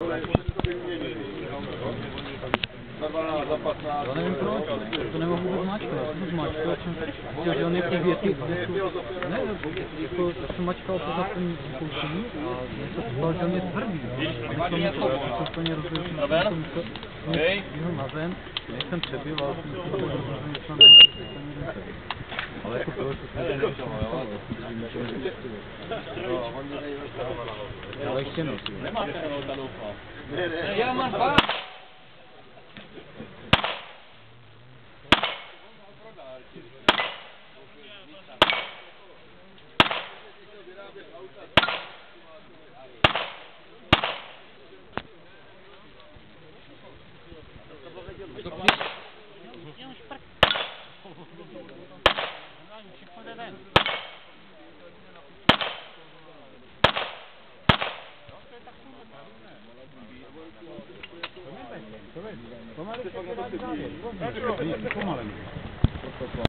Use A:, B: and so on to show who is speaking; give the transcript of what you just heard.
A: Já nevím proč, to nemohu vůbec mačkat, chtěl, že on je ty věty, ne, jako, já jsem mačkal pořád ten zkoušení a já jsem říkal, že on je tvrdý, a když to musel, úplně rozvěřit, že jsem musel jít na ven, než jsem přebil, ale jsem si to rozvěřil, že jsem ale jako proč, to se ale ještě nosím.
B: Nemáte ta doufám. Já mám dva.
A: Pomalu.